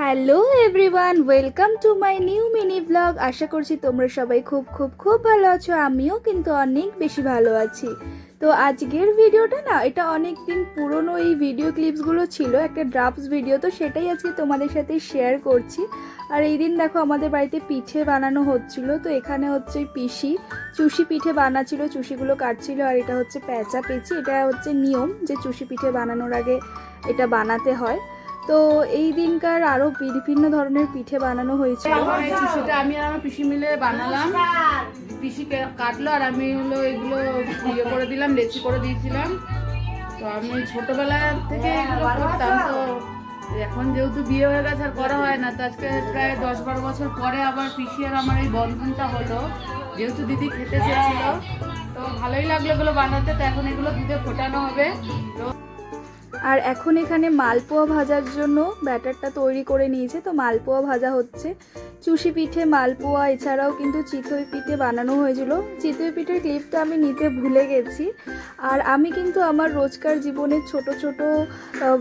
Hello everyone, welcome to my new mini blog. আশা করছি তোমরা সবাই খুব খুব খুব ভালো আছো। আমিও কিন্তু অনেক বেশি ভালো আছি। তো আজকের ভিডিওটা না, এটা অনেক দিন পুরনো এই ভিডিও ক্লিপসগুলো ছিল, একটা ড্রাফটস ভিডিও, তো সেটাই আজকে তোমাদের সাথে শেয়ার করছি। আর এই দিন দেখো আমাদের বাড়িতে পিঠে বানানো হচ্ছিল। তো এখানে হচ্ছে পিসি চুষি পিঠে বানাচ্ছিল, চুষিগুলো কাটছিল। আর এটা হচ্ছে প্যাঁচা পেঁচি, এটা হচ্ছে নিয়ম যে চুষি পিঠে বানানোর আগে এটা বানাতে হয়। তো এই দিনকার আরো বিভিন্ন ধরনের পিঠে বানানো হয়েছিল। সেটা আমি আর আমার পিসি মিলে বানালাম। পিসি কাটলো আর আমি হলো এগুলো ইয়ে করে দিলাম, লেচি করে দিয়েছিলাম। তো আমি ছোটবেলা থেকে এগুলো করতাম। তো এখন যেহেতু বিয়ে হয়ে গেছে আর করা হয় না, তো আজকে প্রায় 10-12 বছর পরে আবার পিসি আর আমার এই বন্ধনটা হলো, যেহেতু দিদি খেতে চেয়েছিল। তো ভালোই লাগলো এগুলো বানাতে। তো এখন এগুলো দুধে ফোটানো হবে। তো আর এখন এখানে মালপোয়া ভাজার জন্য ব্যাটারটা তৈরি করে নিয়েছে। তো মালপোয়া ভাজা হচ্ছে, চুষি পিঠে, মালপোয়া, এছাড়াও কিন্তু চিতই পিঠে বানানো হয়েছিল। চিতই পিঠের ক্লিপটা আমি নিতে ভুলে গেছি। আর আমি কিন্তু আমার রোজকার জীবনের ছোট ছোট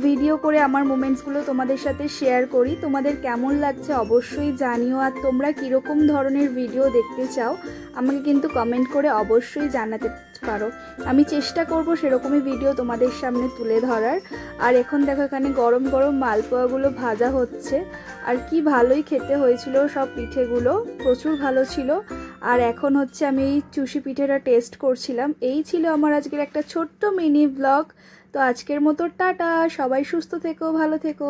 ভিডিও করে আমার মোমেন্টসগুলো তোমাদের সাথে শেয়ার করি। তোমাদের কেমন লাগছে অবশ্যই জানিও। আর তোমরা কীরকম ধরনের ভিডিও দেখতে চাও আমাকে কিন্তু কমেন্ট করে অবশ্যই জানাতে পারো। আমি চেষ্টা করব সেরকমই ভিডিও তোমাদের সামনে তুলে ধরার। আর এখন দেখো এখানে গরম গরম মালপোয়াগুলো ভাজা হচ্ছে। আর কি ভালোই খেতে হয়েছিল সব পিঠেগুলো, প্রচুর ভালো ছিল। আর এখন হচ্ছে আমি এই চুষি পিঠেটা টেস্ট করছিলাম। এই ছিল আমার আজকের একটা ছোট্ট মিনি ব্লগ। তো আজকের মতো টাটা, সবাই সুস্থ থেকো, ভালো থেকো।